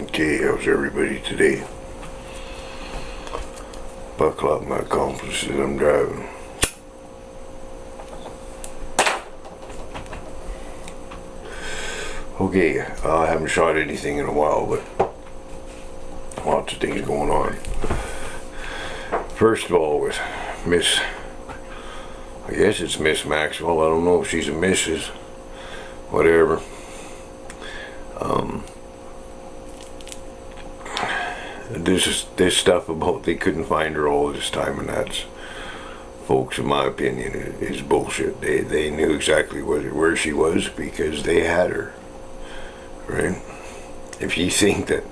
Okay, how's everybody today? Buckle up, my accomplices, I'm driving. Okay, I haven't shot anything in a while, but lots of things going on. First of all, with Miss, I guess it's Miss Maxwell, I don't know if she's a Mrs., whatever. This stuff about they couldn't find her all this time, and that's, folks, in my opinion, is bullshit. They knew exactly where she was because they had her, right? If you think that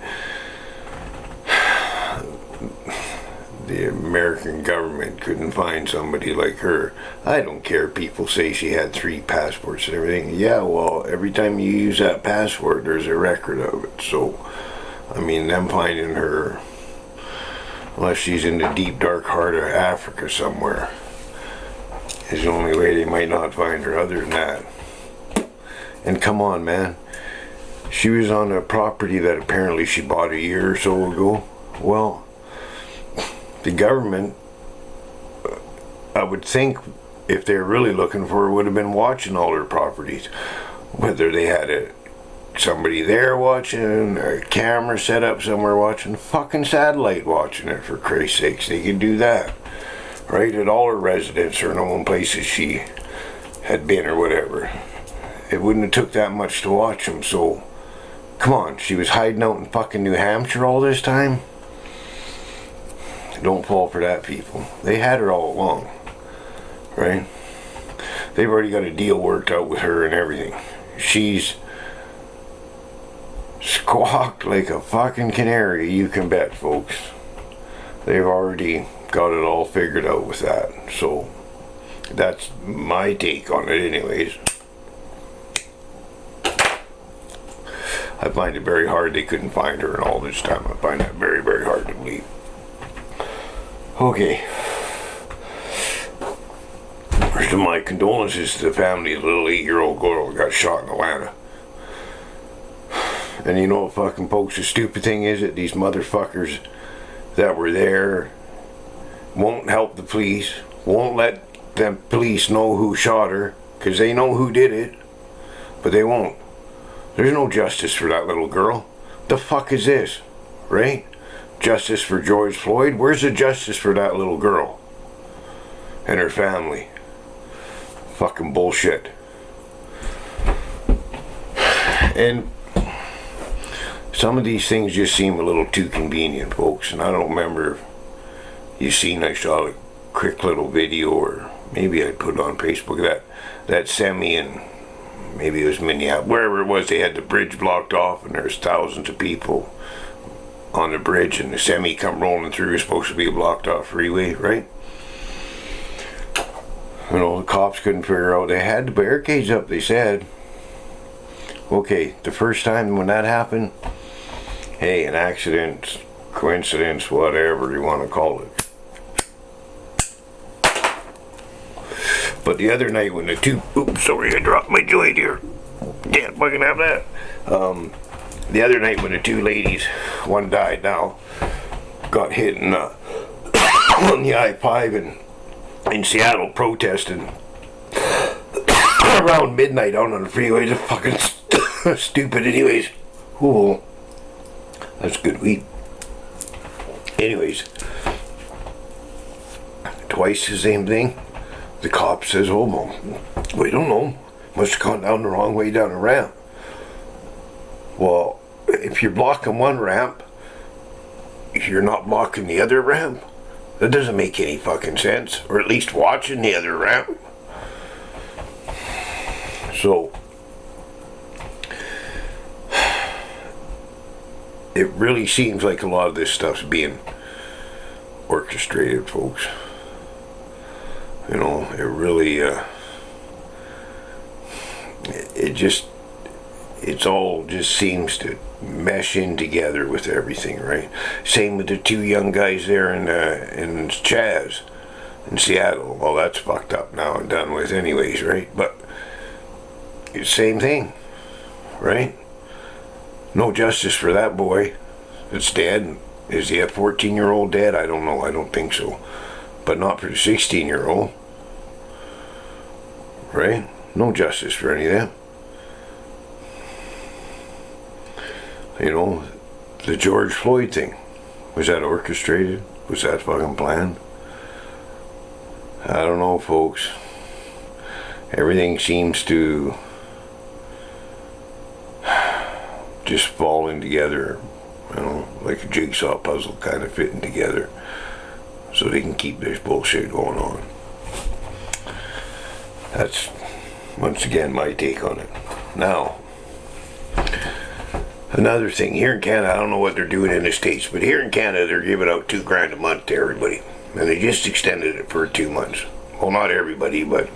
the American government couldn't find somebody like her, I don't care. People say she had 3 passports and everything. Yeah, well, every time you use that passport, there's a record of it. So, I mean, them finding her, unless she's in the deep dark heart of Africa somewhere, is the only way they might not find her other than that. And come on, man. She was on a property that apparently she bought a year or so ago. Well, the government, I would think, if they're really looking for her, would have been watching all her properties. Whether they had somebody there watching, a camera set up somewhere watching, fucking satellite watching it, for Christ's sakes. They could do that, right? At all her residents or known places she had been or whatever. It wouldn't have took that much to watch them, so come on, she was hiding out in fucking New Hampshire all this time? Don't fall for that, people. They had her all along, right? They've already got a deal worked out with her and everything. She's squawked like a fucking canary, you can bet, folks. They've already got it all figured out with that. So that's my take on it anyways. I find it very hard they couldn't find her in all this time. I find that very, very hard to believe. Okay. First of my condolences to the family of the little 8-year-old girl who got shot in Atlanta. And you know, fucking folks, the stupid thing is that these motherfuckers that were there won't help the police, won't let the police know who shot her, because they know who did it, but they won't. There's no justice for that little girl. The fuck is this, right? Justice for George Floyd? Where's the justice for that little girl and her family? Fucking bullshit. And some of these things just seem a little too convenient, folks. And I don't remember if you seen, I saw a quick little video, or maybe I put it on Facebook, that semi in, maybe it was Minneapolis, wherever it was, they had the bridge blocked off and there's thousands of people on the bridge, and the semi come rolling through. It's supposed to be a blocked off freeway, right? You know, the cops couldn't figure out. They had the barricades up, they said. Okay, the first time when that happened, hey, an accident, coincidence, whatever you want to call it. But the other night when the two, oops, sorry, I dropped my joint here. Can't fucking have that. The other night when the 2 ladies, one died now, got hit on the I-5 in Seattle protesting around midnight out on the freeway. They're fucking stupid anyways. Ooh, that's good weed. Anyways, twice the same thing. The cop says, oh, well, we don't know. Must have gone down the wrong way down a ramp. Well, if you're blocking one ramp, you're not blocking the other ramp. That doesn't make any fucking sense. Or at least watching the other ramp. So, it really seems like a lot of this stuff's being orchestrated, folks. You know, it really, it's all just seems to mesh in together with everything, right? Same with the 2 young guys there in Chaz in Seattle. Well, that's fucked up now and done with anyways, right? But same thing, right? No justice for that boy that's dead. Is he a 14-year-old dead? I don't know. I don't think so. But not for the 16-year-old. Right? No justice for any of them. You know, the George Floyd thing. Was that orchestrated? Was that fucking planned? I don't know, folks. Everything seems to just falling together, you know, like a jigsaw puzzle kind of fitting together so they can keep this bullshit going on. That's, once again, my take on it. Now, another thing, here in Canada, I don't know what they're doing in the States, but here in Canada, they're giving out $2,000 a month to everybody. And they just extended it for 2 months. Well, not everybody, but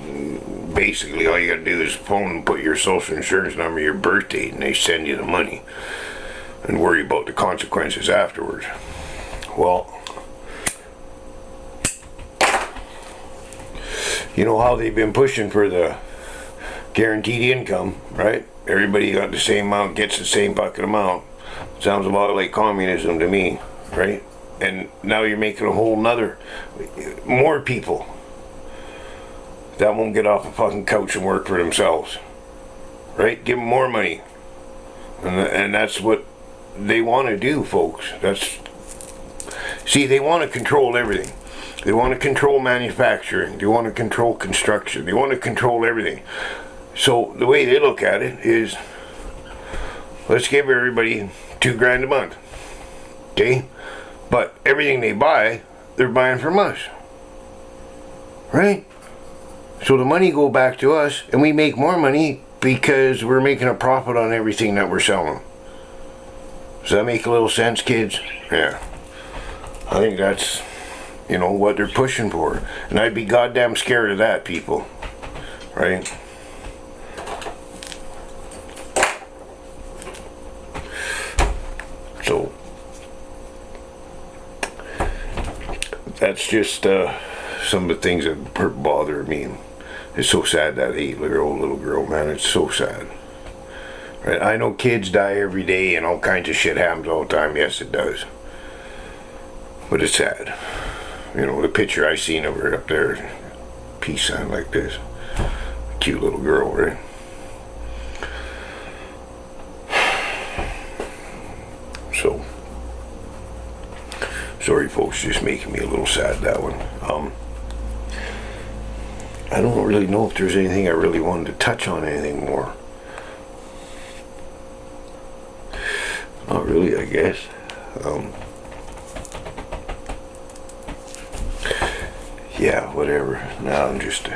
basically all you gotta do is phone and put your social insurance number, your birth date, and they send you the money. And worry about the consequences afterwards. Well, you know how they've been pushing for the guaranteed income, right? Everybody got the same amount, gets the same fucking amount. Sounds a lot like communism to me, right? And now you're making a whole nother, more people that won't get off a fucking couch and work for themselves, right? Give them more money. And that's what they want to do, folks. See, they want to control everything. They want to control manufacturing. They want to control construction. They want to control everything. So the way they look at it is, let's give everybody $2,000 a month, okay? But everything they buy, they're buying from us, right? So the money go back to us, and we make more money because we're making a profit on everything that we're selling. Does that make a little sense, kids? Yeah. I think that's, you know, what they're pushing for. And I'd be goddamn scared of that, people. Right? So, that's just some of the things that bother me. It's so sad, that 8-year-old little girl, man. It's so sad. Right? I know kids die every day and all kinds of shit happens all the time. Yes, it does. But it's sad. You know, the picture I seen of her up there, peace sign like this. Cute little girl, right? So, sorry folks, just making me a little sad, that one. I don't really know if there's anything I really wanted to touch on anything more. Not really, I guess. Yeah, whatever. Now I'm just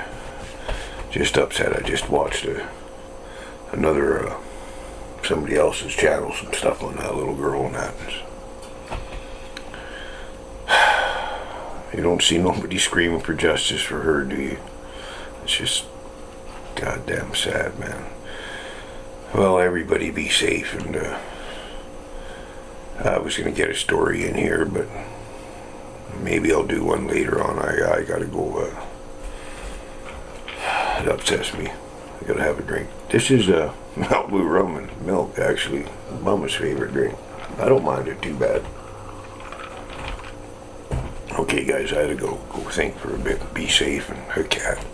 upset. I just watched another somebody else's channel, some stuff on that little girl, and that. You don't see nobody screaming for justice for her, do you? It's just goddamn sad, man. Well, everybody be safe, and I was gonna get a story in here, but maybe I'll do one later on. I gotta go. It upsets me. I gotta have a drink. This is Mount Blue rum and milk, actually. Mama's favorite drink. I don't mind it too bad. Okay, guys, I had to go think for a bit. Be safe, and a cat.